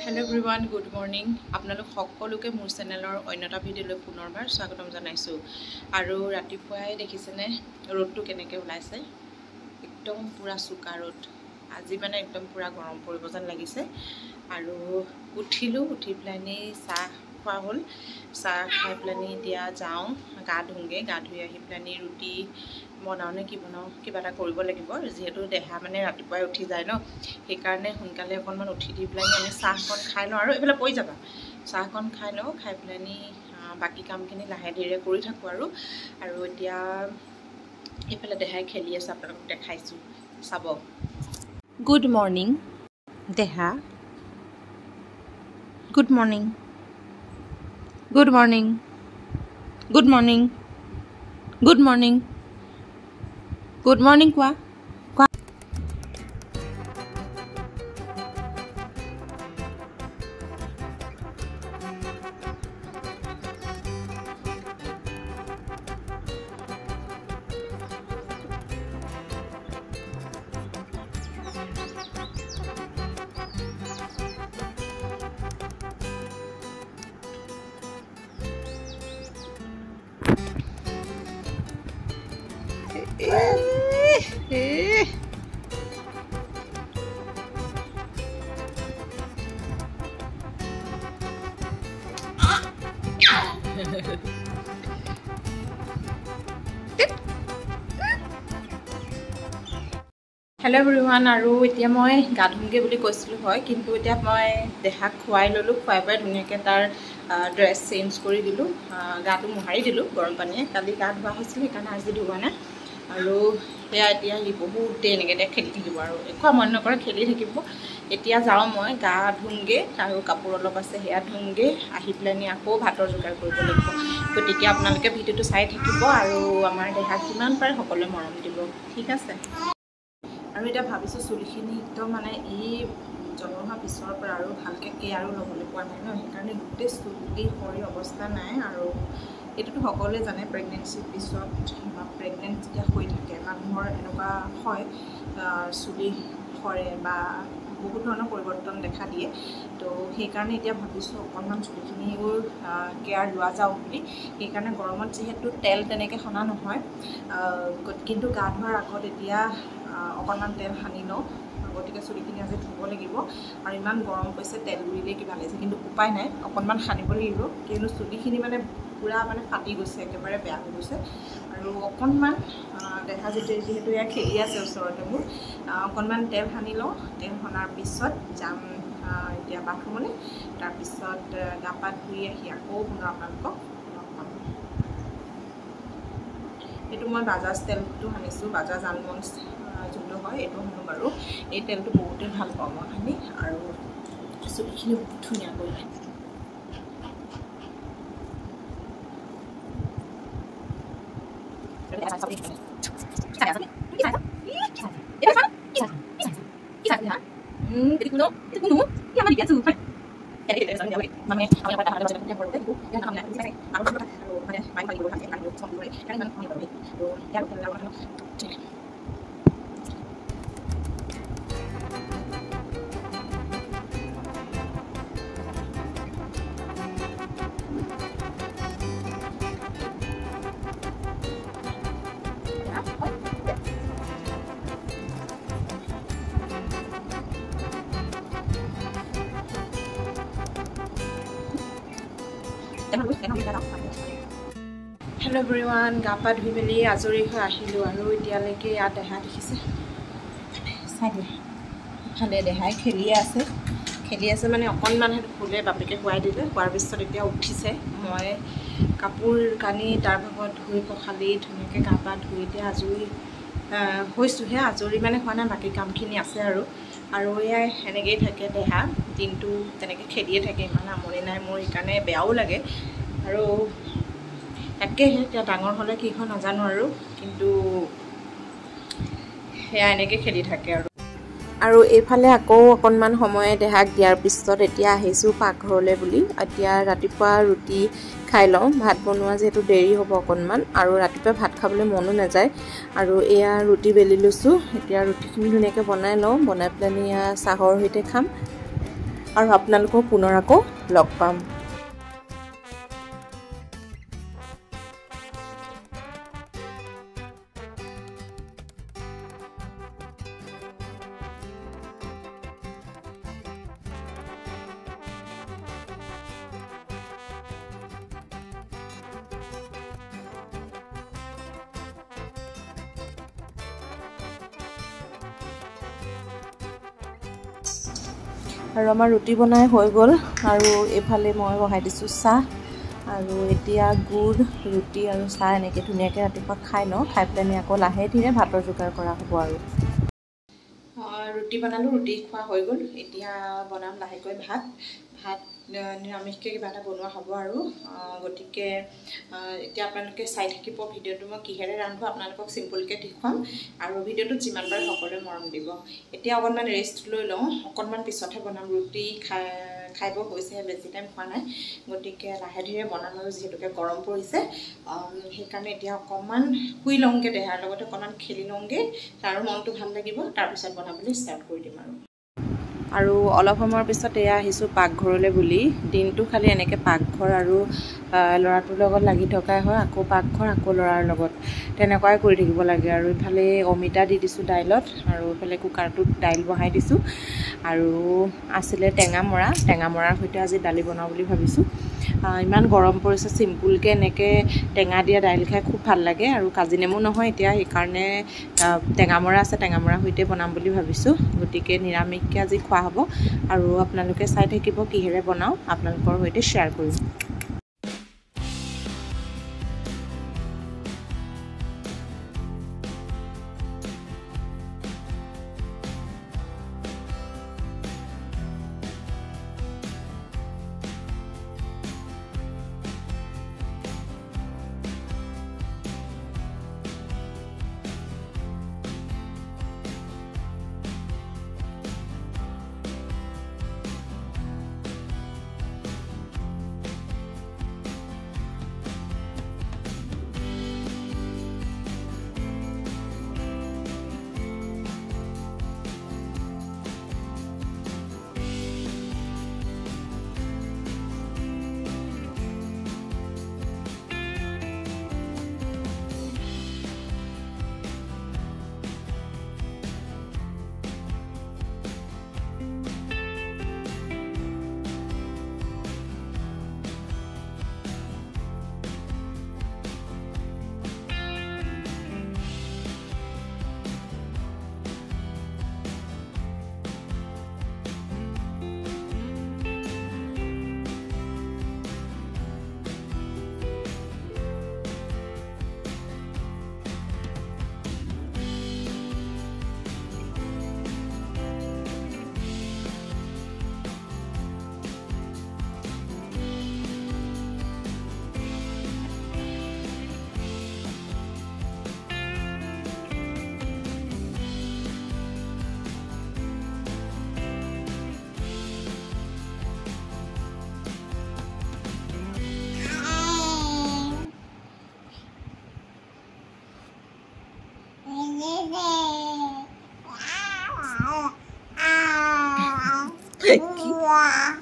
Hello everyone, good morning. আপোনালোক সকলোকে মোৰ চেনেলৰ অন্যটা ভিডিঅ'লৈ পুনৰবাৰ স্বাগতম জনাইছো। আৰু ৰাতিপুৱাই দেখিছেনে ৰ'দটো কেনেকৈ ওলাইছে, একদম পুৰা চুকা ৰ'দ। আজি মানে একদম পুৰা গৰম পৰিব যেন লাগিছে। আৰু উঠিলোঁ, উঠি পেলানি চাহ খোৱা হ'ল, চাহ খাই পেলানি এতিয়া যাওঁ গা ধুওঁগৈ। গা ধুই আহি পেলানি ৰুটি বনাওঁ নে কি বনাওঁ, কিবা এটা কৰিব লাগিব, যিহেতু দেহা মানে ৰাতিপুৱাই উঠি যায় ন, সেইকাৰণে সোনকালে অকণমান উঠি দি পেলানি আমি চাহকণ খাই লওঁ। আৰু এইফালে পৰি যাবা, চাহকণ খাই লওঁ, খাই পেলানি বাকী কামখিনি লাহে ধীৰে কৰি থাকোঁ। আৰু এতিয়া এইফালে দেহাই খেলি আছে, আপোনালোকক দেখাইছোঁ, চাব। গুড মৰ্ণিং দেহা, good morning, good morning, good morning, good morning, good morning কোৱা। হেল্ল' এভৰিৱান, আৰু এতিয়া মই গা ধুমগৈ বুলি কৈছিলোঁ হয়, কিন্তু এতিয়া মই দেহাক খুৱাই ল'লোঁ। খুৱাই পেলাই ধুনীয়াকৈ তাৰ ড্ৰেছ চেঞ্জ কৰি দিলোঁ, গাটো মোহাৰি দিলোঁ গৰম পানীয়ে। কালি গা ধোৱা হৈছিল, সেইকাৰণে আজি ধোৱা নাই। আৰু সেয়া এতিয়া সি বহুত দেৰি এনেকৈ খেলি থাকিব, আৰু একো আমনি নকৰে, খেলি থাকিব। এতিয়া যাওঁ মই গা ধুমগৈ, আৰু কাপোৰ অলপ আছে সেয়া ধুমগৈ, আহি পেলানি আকৌ ভাতৰ যোগাৰ কৰিব লাগিব। গতিকে আপোনালোকে ভিডিঅ'টো চাই থাকিব, আৰু আমাৰ দেহাক যিমান পাৰে সকলোৱে মৰম দিব, ঠিক আছে। আৰু এতিয়া ভাবিছোঁ চুলিখিনি একদম মানে এই জন্ম হোৱাৰ পিছৰ পৰা আৰু ভালকৈ কেয়াৰো ল'বলৈ পোৱা নাই ন, সেইকাৰণে গোটেই চুলি সৰি অৱস্থা নাই। আৰু এইটোতো সকলোৱে জানে, প্ৰেগনেঞ্চিৰ পিছত বা প্ৰেগনেণ্ট যেতিয়া হৈ থাকে মানুহৰ এনেকুৱা হয়, চুলি সৰে বা বহুত ধৰণৰ পৰিৱৰ্তন দেখা দিয়ে। তো সেইকাৰণে এতিয়া ভাবিছোঁ অকণমান চুলিখিনিও কেয়াৰ লোৱা যাওক বুলি। সেইকাৰণে গৰমত যিহেতু তেল তেনেকৈ সনা নহয়, কিন্তু গা ধোৱাৰ আগত এতিয়া অকণমান তেল সানি লওঁ। গতিকে চুলিখিনি আজি ধুব লাগিব, আৰু ইমান গৰম পৰিছে, তেল বুলিলে কিবা লাগিছে, কিন্তু উপায় নাই, অকণমান সানিব লাগিব। কিন্তু চুলিখিনি মানে পূৰা মানে ফাটি গৈছে, একেবাৰে বেয়া হৈ গৈছে। আৰু অকণমান দেখা যিহেতু এয়া খেলি আছে ওচৰতে মোৰ, অকণমান তেল সানি লওঁ। তেল সনাৰ পিছত যাম এতিয়া বাথৰুমলৈ। তাৰপিছত গা পা ধুই আহি আকৌ পুনৰ আপোনালোকক লগ পাম। এইটো মই বাজাজ তেলটো সানিছোঁ, বাজাজ আলমণ্ড যোনটো হয় এইটো সানো বাৰু। এই তেলটো বহুতেই ভাল পাওঁ মই সানি, আৰু চুলিখিনি বহুত ধুনীয়াকৈ হয়। হেল্ল' এভৰিৱান, গা পা ধুই মেলি আজৰি হৈ আহিলোঁ। আৰু এতিয়ালৈকে ইয়াত দেহা দেখিছে, চাই দিয়া, ইফালে দেহাই খেলিয়ে আছে মানে অকণমান সেইটো শুলে, বাপেকে শুৱাই দিলে। শুৱাৰ পিছত এতিয়া উঠিছে। মই কাপোৰ কানি তাৰ ভাগত ধুই পখালি ধুনীয়াকৈ গা পা ধুই এতিয়া আজৰি হৈছোঁহে। আজৰি মানে হোৱা নাই, বাকী কামখিনি আছে। আৰু এয়াই এনেকৈয়ে থাকে দেহা, দিনটো তেনেকৈ খেলিয়ে থাকে, ইমান আমনি নাই মোৰ, সেইকাৰণে বেয়াও লাগে। আৰু তাকেহে এতিয়া ডাঙৰ হ'লে কি হয় নাজানো, কিন্তু সেয়া এনেকৈ খেলি থাকে। আৰু এইফালে আকৌ অকণমান সময় দেহাক দিয়াৰ পিছত এতিয়া আহিছোঁ পাকঘৰলৈ বুলি। এতিয়া ৰাতিপুৱা ৰুটি খাই লওঁ, ভাত বনোৱা যিহেতু দেৰি হ'ব অকণমান, আৰু ৰাতিপুৱা ভাত খাবলৈ মনো নাযায়। আৰু এয়া ৰুটি বেলি লৈছোঁ, এতিয়া ৰুটিখিনি ধুনীয়াকৈ বনাই লওঁ, বনাই পেলাই চাহৰ সৈতে খাম। আৰু আপোনালোকক পুনৰ আকৌ লগ পাম। আৰু আমাৰ ৰুটি বনাই হৈ গ'ল আৰু এফালে মই বহাই দিছোঁ চাহ আৰু এতিয়া গুড় ৰুটি আৰু চাহ এনেকৈ ধুনীয়াকৈ ৰাতিপুৱা খাই লওঁ। খাই পেলাই আকৌ লাহে ধীৰে ভাতৰ যোগাৰ কৰা হ'ব। আৰু ৰুটি বনালোঁ, ৰুটি খোৱা হৈ গ'ল। এতিয়া বনাম লাহেকৈ ভাত নিৰামিষকৈ কিবা এটা বনোৱা হ'ব আৰু গতিকে এতিয়া আপোনালোকে চাই থাকিব ভিডিঅ'টো। মই কিহেৰে ৰান্ধো আপোনালোকক চিম্পলকৈ দেখুৱাম আৰু ভিডিঅ'টোত যিমান পাৰে সকলোৱে মৰম দিব। এতিয়া অকণমান ৰেষ্ট লৈ লওঁ, অকণমান পিছতহে বনাম। ৰুটি খাইব হৈছেহে, বেছি টাইম খোৱা নাই, গতিকে লাহে ধীৰে বনাম আৰু যিহেতুকে গৰম পৰিছে সেইকাৰণে এতিয়া অকণমান শুই লওঁগৈ, দেহাৰ লগতে অকণমান খেলি লওঁগৈ, তাৰো মনটো ভাল লাগিব। তাৰপিছত বনাবলৈ ষ্টাৰ্ট কৰি দিম আৰু অলপ সময়ৰ পিছত এয়া আহিছোঁ পাকঘৰলৈ বুলি। দিনটো খালি এনেকৈ পাকঘৰ আৰু ল'ৰাটোৰ লগত লাগি থকাই হয়, আকৌ পাকঘৰ আকৌ ল'ৰাৰ লগত তেনেকুৱাই কৰি থাকিব লাগে। আৰু ইফালে অমিতা দি দিছোঁ দাইলত আৰু ইফালে কুকাৰটোত দাইল বহাই দিছোঁ আৰু আছিলে টেঙামৰাৰ সৈতে আজি দালি বনাওঁ বুলি ভাবিছোঁ। ইমান গৰম পৰিছে, চিম্পুলকৈ এনেকৈ টেঙা দিয়া দাইল খাই খুব ভাল লাগে আৰু কাজি নেমু নহয় এতিয়া, সেইকাৰণে টেঙামৰা আছে, টেঙামৰাৰ সৈতে বনাম বুলি ভাবিছোঁ। গতিকে নিৰামিষকৈ আজি খোৱা হ'ব আৰু আপোনালোকে চাই থাকিব কিহেৰে বনাওঁ, আপোনালোকৰ সৈতে শ্বেয়াৰ কৰিম।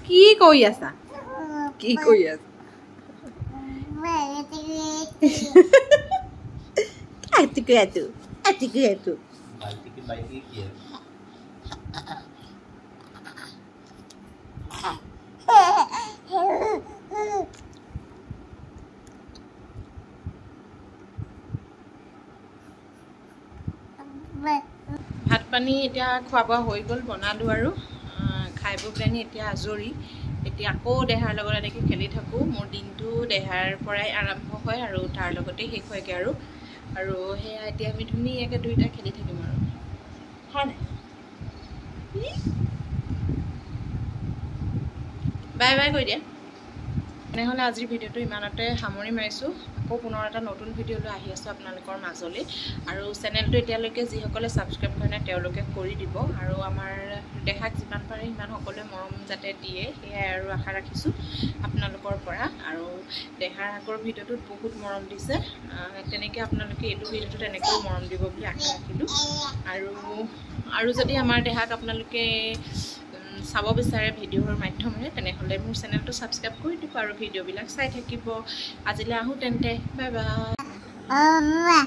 কি কৰি আছা? কি কৰি আছা? ভাত পানী এতিয়া খোৱা বোৱা হৈ গ'ল, বনালোঁ আৰু খাই বৈ পেলানি এতিয়া আজৰি। এতিয়া আকৌ দেহাৰ লগত এনেকৈ খেলি থাকোঁ। মোৰ দিনটো দেহাৰ পৰাই আৰম্ভ হয় আৰু তাৰ লগতে শেষ হয়গৈ আৰু সেয়া এতিয়া আমি ধুনীয়াকৈ দুয়োটা খেলি থাকিম আৰু হয় নাই? বাই বাই কৈ দিয়া। তেনেহ'লে আজিৰ ভিডিঅ'টো ইমানতে সামৰি মাৰিছোঁ। আকৌ পুনৰ এটা নতুন ভিডিঅ' লৈ আহি আছোঁ আপোনালোকৰ মাজলৈ। আৰু চেনেলটো এতিয়ালৈকে যিসকলে ছাবস্ক্ৰাইব কৰে নাই তেওঁলোকে কৰি দিব আৰু আমাৰ দেখাক যিমান পাৰে সিমান সকলোৱে মৰম যাতে দিয়ে সেয়াই আৰু আশা ৰাখিছোঁ আপোনালোকৰ পৰা। আৰু দেহাৰ আগৰ ভিডিঅ'টোত বহুত মৰম দিছে, তেনেকৈ আপোনালোকে এইটো ভিডিঅ'টো তেনেকৈও মৰম দিব বুলি আশা ৰাখিলোঁ। আৰু যদি আমাৰ দেহাক আপোনালোকে চাব বিচাৰে ভিডিঅ'ৰ মাধ্যমেৰে তেনেহ'লে মোৰ চেনেলটো ছাবস্ক্ৰাইব কৰি দিব আৰু ভিডিঅ'বিলাক চাই থাকিব। আজিলৈ আহোঁ তেন্তে, বাই বাই।